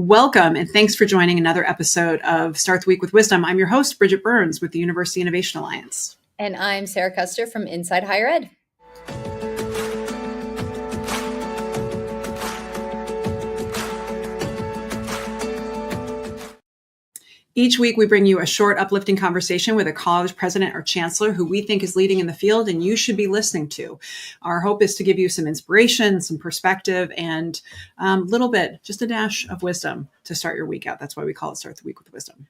Welcome, and thanks for joining another episode of Start the Week with Wisdom. I'm your host, Bridget Burns with the University Innovation Alliance. And I'm Sara Custer from Inside Higher Ed. Each week, we bring you a short, uplifting conversation with a college president or chancellor who we think is leading in the field and you should be listening to. Our hope is to give you some inspiration, some perspective, and a little bit, just a dash of wisdom to start your week out. That's why we call it Start the Week with Wisdom.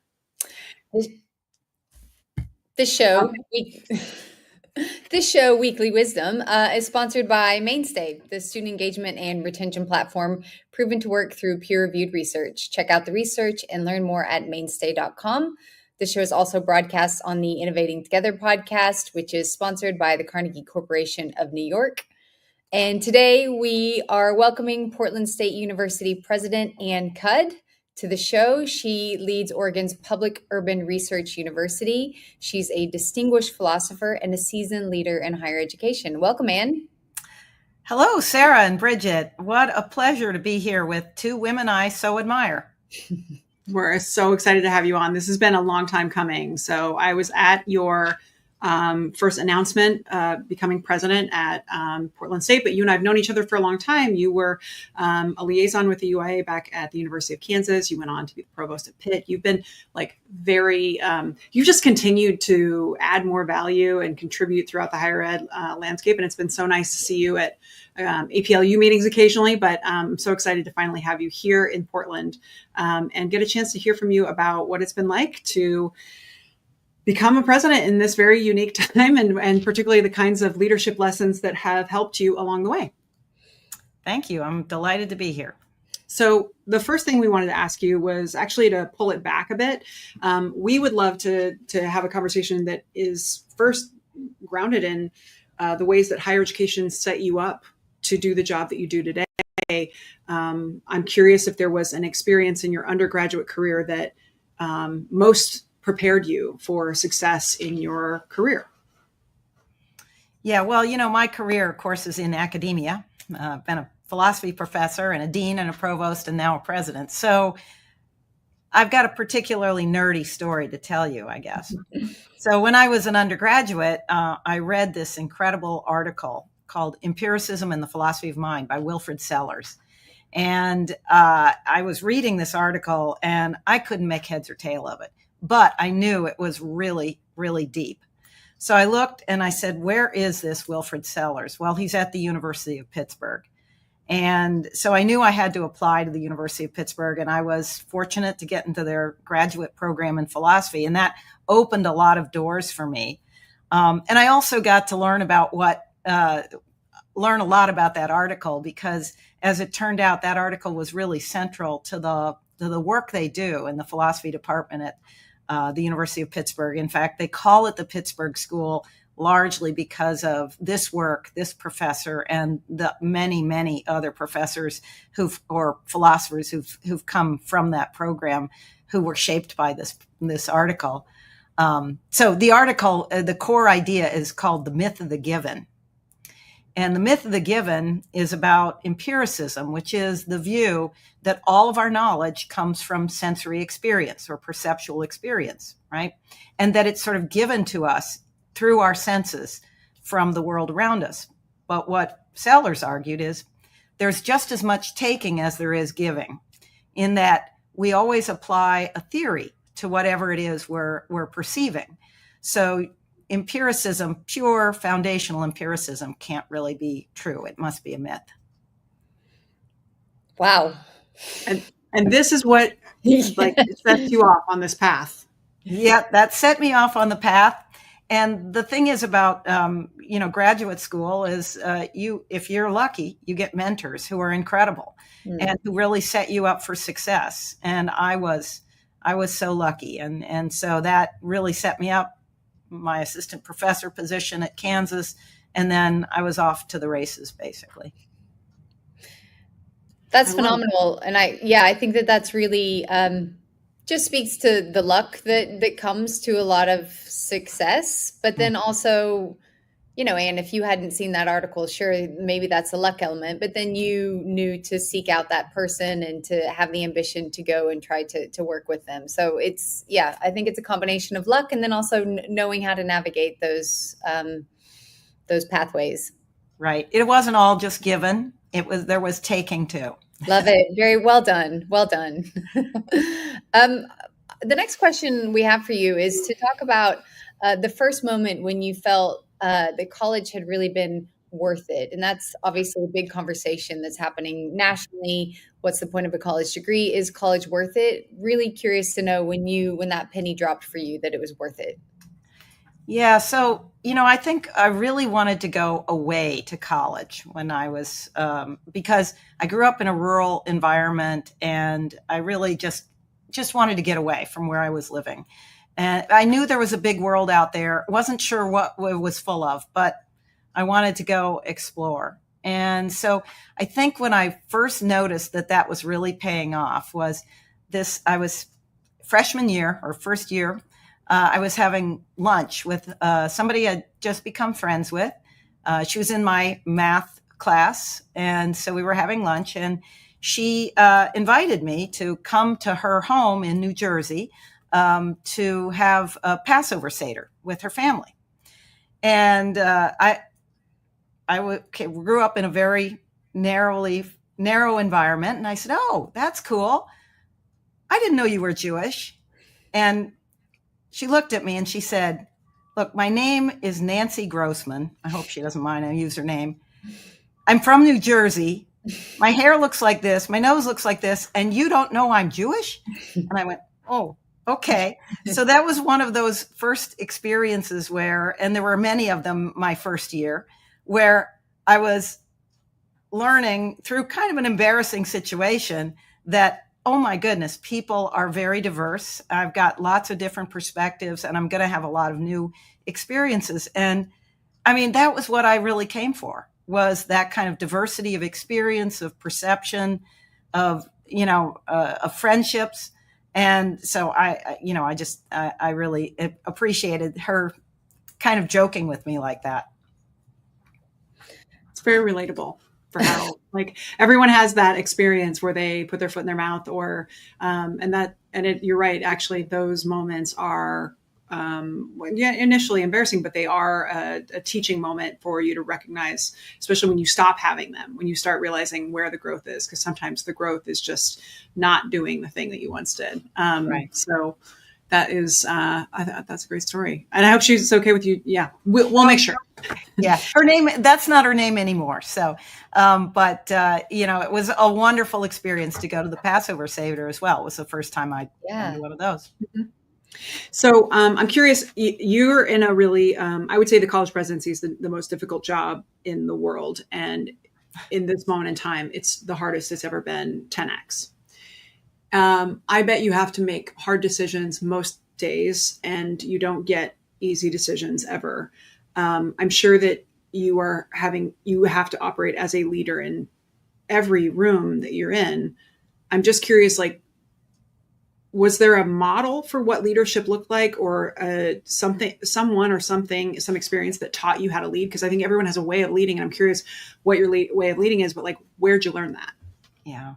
This show, Weekly Wisdom, is sponsored by Mainstay, the student engagement and retention platform proven to work through peer-reviewed research. Check out the research and learn more at mainstay.com. The show is also broadcast on the Innovating Together podcast, which is sponsored by the Carnegie Corporation of New York. And today we are welcoming Portland State University President Ann Cudd to the show. She leads Oregon's Public Urban Research University. She's a distinguished philosopher and a seasoned leader in higher education. Welcome, Ann. Hello, Sara and Bridget. What a pleasure to be here with two women I so admire. We're so excited to have you on. This has been a long time coming. So I was at your first announcement becoming president at Portland State, but you and I have known each other for a long time. You were a liaison with the UIA back at the University of Kansas. You went on to be the provost at Pitt. You've been you've just continued to add more value and contribute throughout the higher ed landscape. And it's been so nice to see you at APLU meetings occasionally, but I'm so excited to finally have you here in Portland and get a chance to hear from you about what it's been like to become a president in this very unique time, and particularly the kinds of leadership lessons that have helped you along the way. Thank you. I'm delighted to be here. So the first thing we wanted to ask you was actually to pull it back a bit. We would love to have a conversation that is first grounded in the ways that higher education set you up to do the job that you do today. I'm curious if there was an experience in your undergraduate career that most prepared you for success in your career? Yeah, well, my career, of course, is in academia. I've been a philosophy professor and a dean and a provost and now a president. So I've got a particularly nerdy story to tell you, I guess. So when I was an undergraduate, I read this incredible article called Empiricism and the Philosophy of Mind by Wilfrid Sellars. And I was reading this article and I couldn't make heads or tail of it. But I knew it was really, really deep. So I looked and I said, where is this Wilfrid Sellars? Well, he's at the University of Pittsburgh. And so I knew I had to apply to the University of Pittsburgh. And I was fortunate to get into their graduate program in philosophy. And that opened a lot of doors for me. And I also got to learn a lot about that article, because as it turned out, that article was really central to the work they do in the philosophy department at the University of Pittsburgh. In fact, they call it the Pittsburgh School largely because of this work, this professor, and the many, many other professors or philosophers who've come from that program who were shaped by this article. So the article, the core idea is called The Myth of the Given. And the myth of the given is about empiricism, which is the view that all of our knowledge comes from sensory experience or perceptual experience, right? And that it's sort of given to us through our senses from the world around us. But what Sellars argued is there's just as much taking as there is giving, in that we always apply a theory to whatever it is we're perceiving. So empiricism, pure foundational empiricism, can't really be true. It must be a myth. Wow. And this is what sets you off on this path. Yeah, that set me off on the path. And the thing is about, graduate school is if you're lucky, you get mentors who are incredible and who really set you up for success. And I was so lucky. And so that really set me up. My assistant professor position at Kansas, and then I was off to the races, basically. That's phenomenal. And I think that's really just speaks to the luck that comes to a lot of success, but then also And if you hadn't seen that article, sure, maybe that's a luck element, but then you knew to seek out that person and to have the ambition to go and try to work with them. So I think it's a combination of luck and then also knowing how to navigate those pathways. Right. It wasn't all just given. There was taking too. Love it. Very well done. Well done. The next question we have for you is to talk about the first moment when you felt that college had really been worth it. And that's obviously a big conversation that's happening nationally. What's the point of a college degree? Is college worth it? Really curious to know when that penny dropped for you that it was worth it. Yeah. So, I think I really wanted to go away to college when I was, because I grew up in a rural environment and I really just wanted to get away from where I was living. And I knew there was a big world out there. Wasn't sure what it was full of, but I wanted to go explore. And so I think when I first noticed that was really paying off was I was freshman year or first year. I was having lunch with somebody I'd just become friends with. She was in my math class. And so we were having lunch and she invited me to come to her home in New Jersey to have a Passover Seder with her family. And I grew up in a very narrow environment. And I said, "Oh, that's cool. I didn't know you were Jewish." And she looked at me and she said, "Look, my name is Nancy Grossman." I hope she doesn't mind I use her name. "I'm from New Jersey. My hair looks like this. My nose looks like this. And you don't know I'm Jewish?" And I went, "Oh, okay." So that was one of those first experiences and there were many of them my first year, where I was learning through kind of an embarrassing situation that, oh my goodness, people are very diverse. I've got lots of different perspectives and I'm going to have a lot of new experiences. And I mean, that was what I really came for, was that kind of diversity of experience, of perception, of friendships. And so I really appreciated her kind of joking with me like that. It's very relatable for how like everyone has that experience where they put their foot in their mouth or, you're right. Actually, those moments are, initially embarrassing, but they are a teaching moment for you to recognize, especially when you stop having them, when you start realizing where the growth is, because sometimes the growth is just not doing the thing that you once did. Right. So that is, that's a great story. And I hope she's okay with you. Yeah, we'll make sure. Yeah. Her name, that's not her name anymore. So, it was a wonderful experience to go to the Passover Seder as well. It was the first time I'd been to one of those. Mm-hmm. So I'm curious, you're in a really, I would say the college presidency is the most difficult job in the world. And in this moment in time, it's the hardest it's ever been, 10x. I bet you have to make hard decisions most days and you don't get easy decisions ever. I'm sure that you have to operate as a leader in every room that you're in. I'm just curious, was there a model for what leadership looked like, or some experience that taught you how to lead? Because I think everyone has a way of leading, and I'm curious what your way of leading is, but where'd you learn that? Yeah.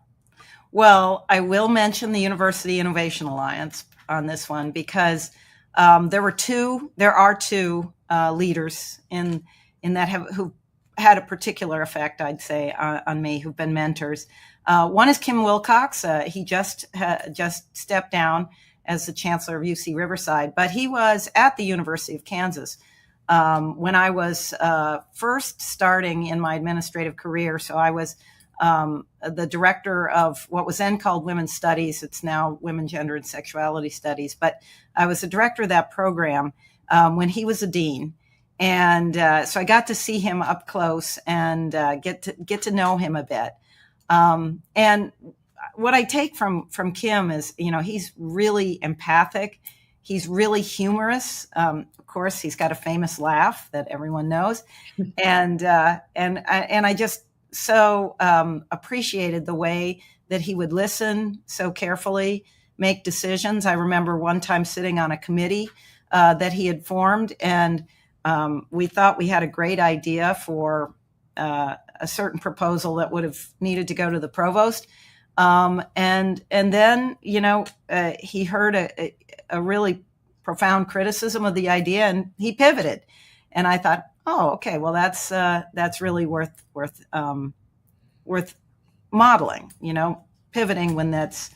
Well, I will mention the University Innovation Alliance on this one, because there are two leaders in that who had a particular effect, I'd say, on me, who've been mentors. One is Kim Wilcox. He just stepped down as the chancellor of UC Riverside, but he was at the University of Kansas when I was first starting in my administrative career. So I was the director of what was then called Women's Studies. It's now Women, Gender, and Sexuality Studies. But I was the director of that program when he was a dean. And so I got to see him up close and get to know him a bit. And what I take from Kim is, he's really empathic. He's really humorous. Of course, he's got a famous laugh that everyone knows. And I just so appreciated the way that he would listen so carefully, make decisions. I remember one time sitting on a committee that he had formed, and we thought we had a great idea for a certain proposal that would have needed to go to the provost. And then, he heard a really profound criticism of the idea, and he pivoted. And I thought, oh, okay, well, that's really worth modeling, pivoting when that's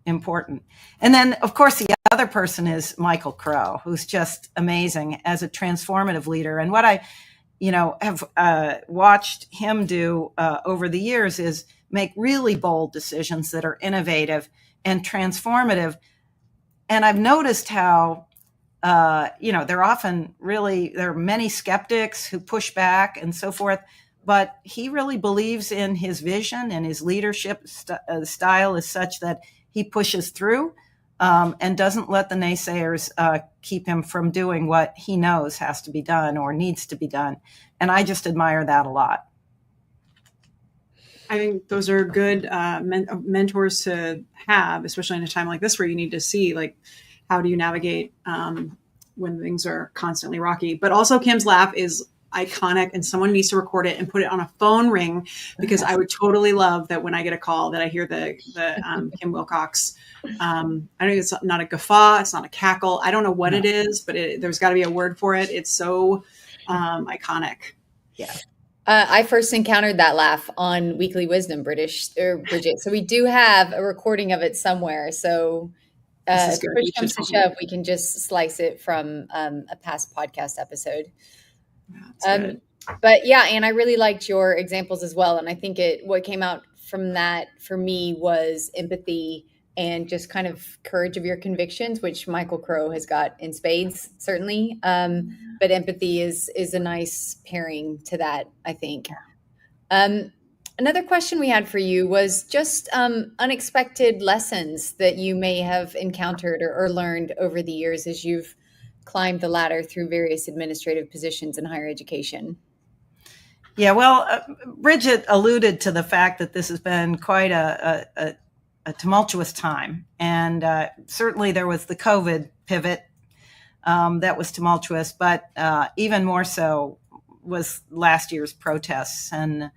important. And then, of course, the other person is Michael Crow, who's just amazing as a transformative leader. And what I, have watched him do over the years is make really bold decisions that are innovative and transformative. And I've noticed how, there are many skeptics who push back and so forth, but he really believes in his vision, and his leadership style is such that he pushes through and doesn't let the naysayers keep him from doing what he knows has to be done or needs to be done. And I just admire that a lot. I think those are good mentors to have, especially in a time like this where you need to see, like, how do you navigate when things are constantly rocky. But also Kim's laugh is iconic, and someone needs to record it and put it on a phone ring, because I would totally love that when I get a call that I hear the Kim Wilcox. I don't know, it's not a guffaw, it's not a cackle. I don't know what it is, but there's got to be a word for it. It's so iconic. Yeah. I first encountered that laugh on Weekly Wisdom, Bridget. So we do have a recording of it somewhere. So if push comes to shove, we can just slice it from a past podcast episode. But yeah, and I really liked your examples as well. And I think what came out from that for me was empathy and just kind of courage of your convictions, which Michael Crow has got in spades, certainly. But empathy is a nice pairing to that, I think. Another question we had for you was just unexpected lessons that you may have encountered or learned over the years as you've climbed the ladder through various administrative positions in higher education. Yeah, well, Bridget alluded to the fact that this has been quite a tumultuous time. And certainly there was the COVID pivot that was tumultuous, but even more so was last year's protests and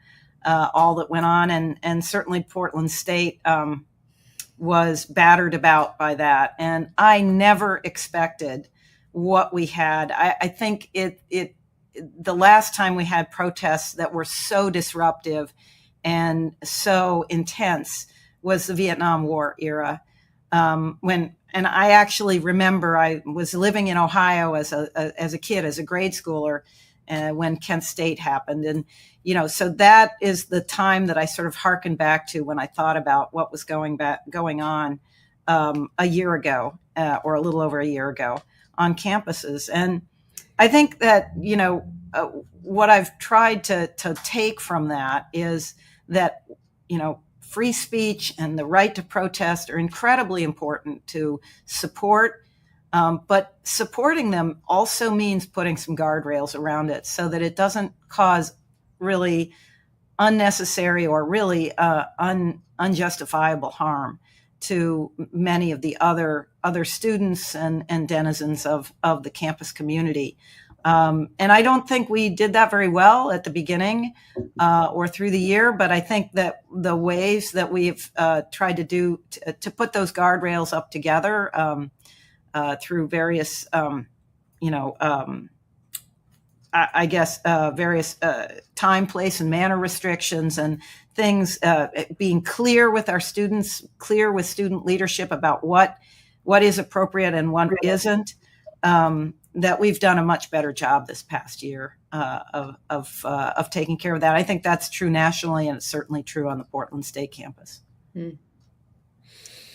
all that went on. And certainly Portland State was battered about by that. And I never expected what we had. I think the last time we had protests that were so disruptive and so intense was the Vietnam War era. And I actually remember I was living in Ohio as a kid, as a grade schooler, when Kent State happened. And, so that is the time that I sort of hearkened back to when I thought about what was going on a year ago, or a little over a year ago on campuses. And I think that, what I've tried to take from that is that, free speech and the right to protest are incredibly important to support, but supporting them also means putting some guardrails around it so that it doesn't cause really unnecessary or really unjustifiable harm to many of the other students and denizens of the campus community. And I don't think we did that very well at the beginning or through the year, but I think that the ways that we've tried to do to put those guardrails up together through various, various time, place, and manner restrictions and things, being clear with our students, clear with student leadership about what is appropriate and what isn't. That we've done a much better job this past year of taking care of that. I think that's true nationally, and it's certainly true on the Portland State campus.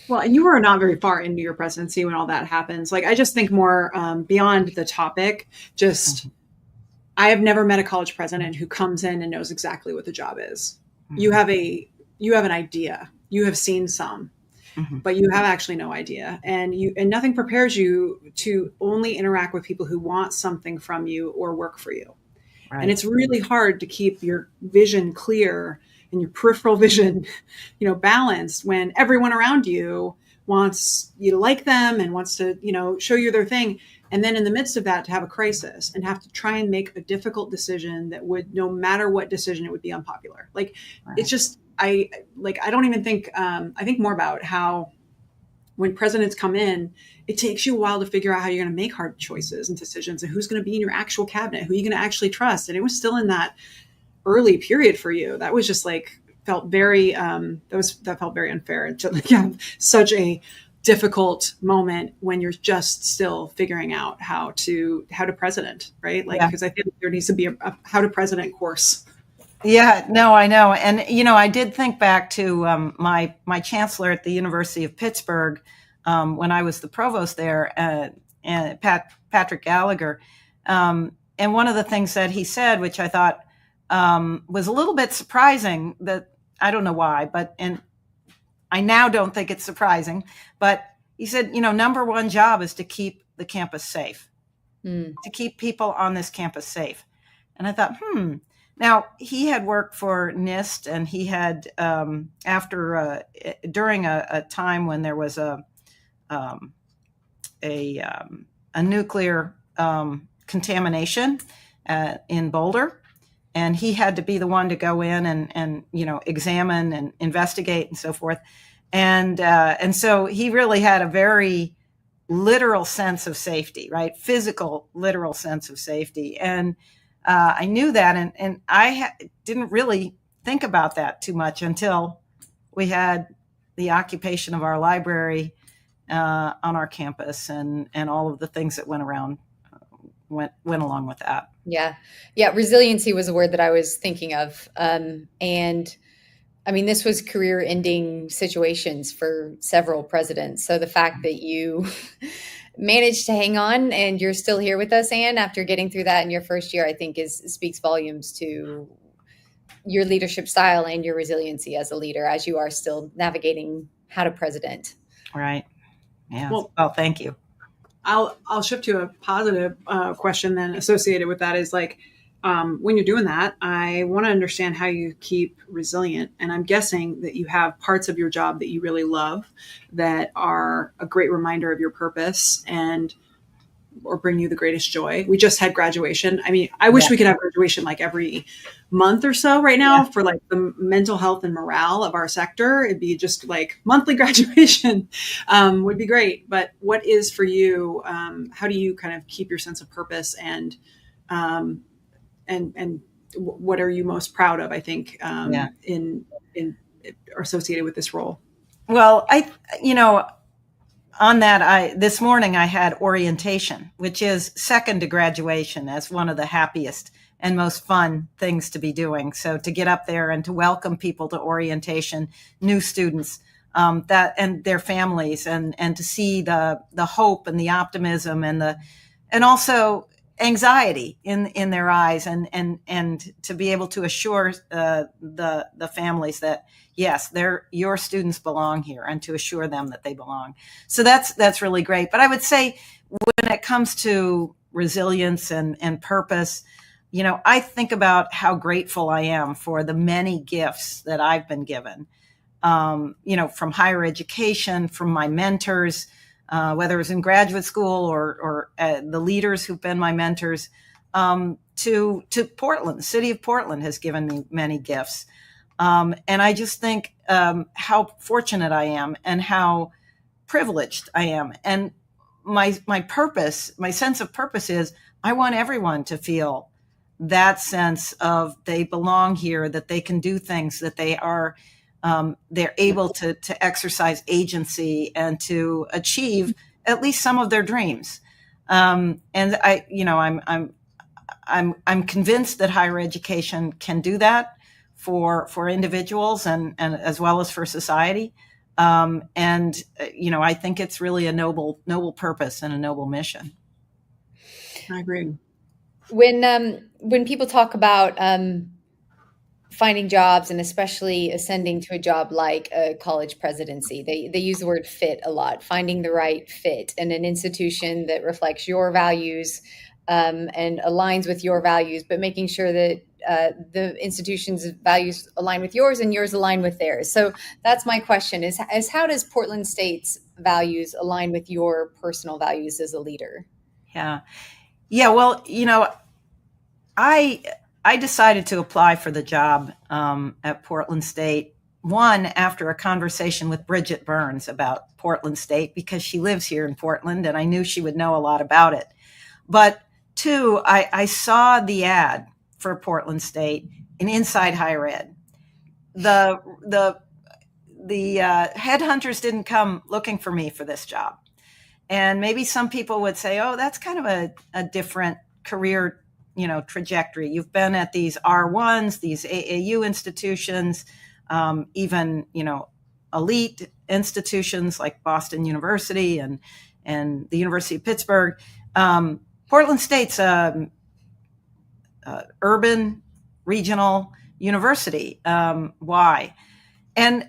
Well, and you were not very far into your presidency when all that happens. Like, I just think more beyond the topic, I have never met a college president who comes in and knows exactly what the job is. Mm-hmm. You have an idea. You have seen some. Mm-hmm. But you have actually no idea, and nothing prepares you to only interact with people who want something from you or work for you. Right. And it's really hard to keep your vision clear and your peripheral vision, balanced when everyone around you wants you to like them and wants to, show you their thing. And then in the midst of that, to have a crisis and have to try and make a difficult decision that would, no matter what decision, it would be unpopular. Like, Right. it's just, I don't even think, I think more about how when presidents come in, it takes you a while to figure out how you're going to make hard choices and decisions and who's going to be in your actual cabinet, who you're going to actually trust. And it was still in that early period for you. That was just like, felt very, that felt very unfair. And to like have such a difficult moment when you're just still figuring out how to president, right? Like, because I feel like there needs to be a how to president course. Yeah, no, I know. And, I did think back to my chancellor at the University of Pittsburgh when I was the provost there, and Patrick Gallagher. And one of the things that he said, which I thought was a little bit surprising, that I don't know why, and I now don't think it's surprising, but he said, number one job is to keep the campus safe, to keep people on this campus safe. And I thought, Now, he had worked for NIST, and he had, during a time when there was a nuclear contamination in Boulder, and he had to be the one to go in and examine and investigate and so forth. And so he really had a very literal sense of safety, right? Physical, literal sense of safety. And I knew that, and I didn't really think about that too much until we had the occupation of our library on our campus, and all of the things that went along with that. Yeah. Resiliency was a word that I was thinking of. And I mean, this was career-ending situations for several presidents. So the fact that you managed to hang on and you're still here with us, Ann, after getting through that in your first year, I think speaks volumes to your leadership style and your resiliency as a leader, as you are still navigating how to president. Right. Yeah. Well, thank you. I'll shift to a positive question then associated with that is like, when you're doing that, I want to understand how you keep resilient. And I'm guessing that you have parts of your job that you really love that are a great reminder of your purpose or bring you the greatest joy. We just had graduation. I mean, I wish we could have graduation like every month or so right now for like the mental health and morale of our sector. It'd be just like monthly graduation would be great. But what is for you? How do you kind of keep your sense of purpose and what are you most proud of, I think, in associated with this role? Well, on that, this morning I had orientation, which is second to graduation, as one of the happiest and most fun things to be doing. So to get up there and to welcome people to orientation, new students, that and their families, and to see the hope and the optimism and also anxiety in their eyes, and to be able to assure the families that yes, your students belong here, and to assure them that they belong. So that's really great. But I would say when it comes to resilience and purpose, I think about how grateful I am for the many gifts that I've been given, from higher education, from my mentors, whether it was in graduate school or the leaders who've been my mentors, to Portland. The city of Portland has given me many gifts. And I just think how fortunate I am and how privileged I am. And my purpose, my sense of purpose is I want everyone to feel that sense of they belong here, that they can do things, that they're able to exercise agency and to achieve at least some of their dreams. And I'm convinced that higher education can do that for individuals and as well as for society. I think it's really a noble purpose and a noble mission. I agree. When people talk about finding jobs, and especially ascending to a job like a college presidency, they use the word fit a lot, finding the right fit in an institution that reflects your values and aligns with your values, but making sure that the institution's values align with yours and yours align with theirs. So that's my question is how does Portland State's values align with your personal values as a leader? Yeah. Yeah. Well, I decided to apply for the job at Portland State. One, after a conversation with Bridget Burns about Portland State, because she lives here in Portland and I knew she would know a lot about it. But two, I saw the ad for Portland State in Inside Higher Ed. The headhunters didn't come looking for me for this job. And maybe some people would say, oh, that's kind of a different career, trajectory. You've been at these R1s, these AAU institutions, even, elite institutions like Boston University and the University of Pittsburgh. Portland State's urban regional university. Why? And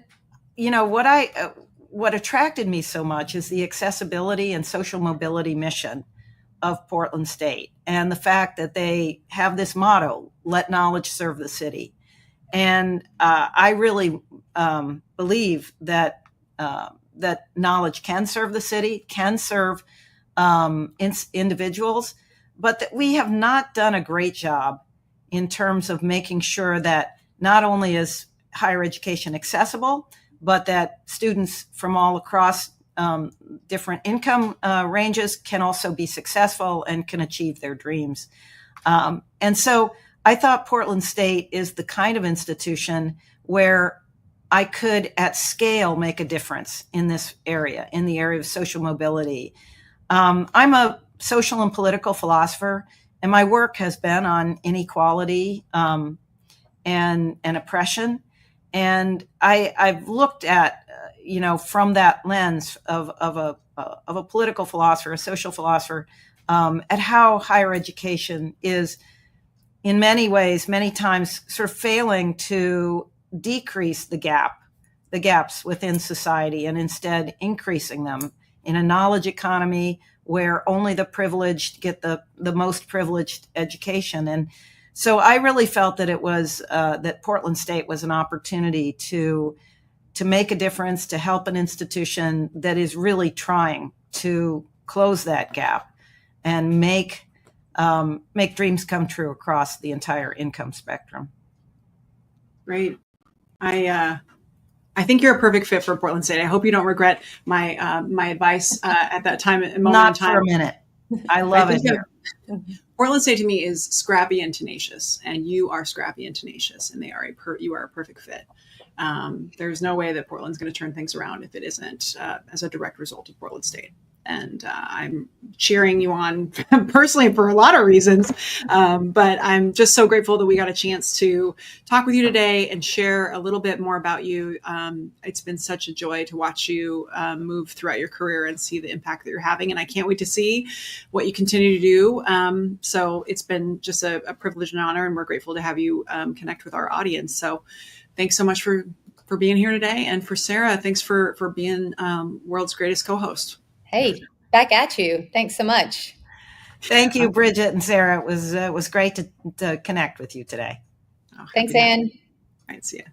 what attracted me so much is the accessibility and social mobility mission of Portland State, and the fact that they have this motto: "Let knowledge serve the city." And I really believe that that knowledge can serve the city, can serve individuals, but that we have not done a great job in terms of making sure that not only is higher education accessible, but that students from all across different income ranges can also be successful and can achieve their dreams. And so I thought Portland State is the kind of institution where I could at scale make a difference in this area, in the area of social mobility. I'm a social and political philosopher, and my work has been on inequality and oppression. And I've looked at, from that lens of a political philosopher, a social philosopher, at how higher education is, in many ways, many times, sort of failing to decrease the gaps within society, and instead increasing them in a knowledge economy where only the privileged get the most privileged education. And so I really felt that it was that Portland State was an opportunity to make a difference, to help an institution that is really trying to close that gap and make dreams come true across the entire income spectrum. Great. I think you're a perfect fit for Portland State. I hope you don't regret my my advice at that time. Not for a minute. I love it here. Portland State to me is scrappy and tenacious, and you are scrappy and tenacious, and you are a perfect fit. There's no way that Portland's going to turn things around if it isn't as a direct result of Portland State. And I'm cheering you on personally for a lot of reasons. But I'm just so grateful that we got a chance to talk with you today and share a little bit more about you. It's been such a joy to watch you move throughout your career and see the impact that you're having. And I can't wait to see what you continue to do. So it's been just a privilege and honor, and we're grateful to have you connect with our audience. So thanks so much for being here today. And for Sara, thanks for being world's greatest co-host. Hey, back at you. Thanks so much. Thank you, Bridget and Sara. It was great to connect with you today. Thanks, Ann. All right, see ya.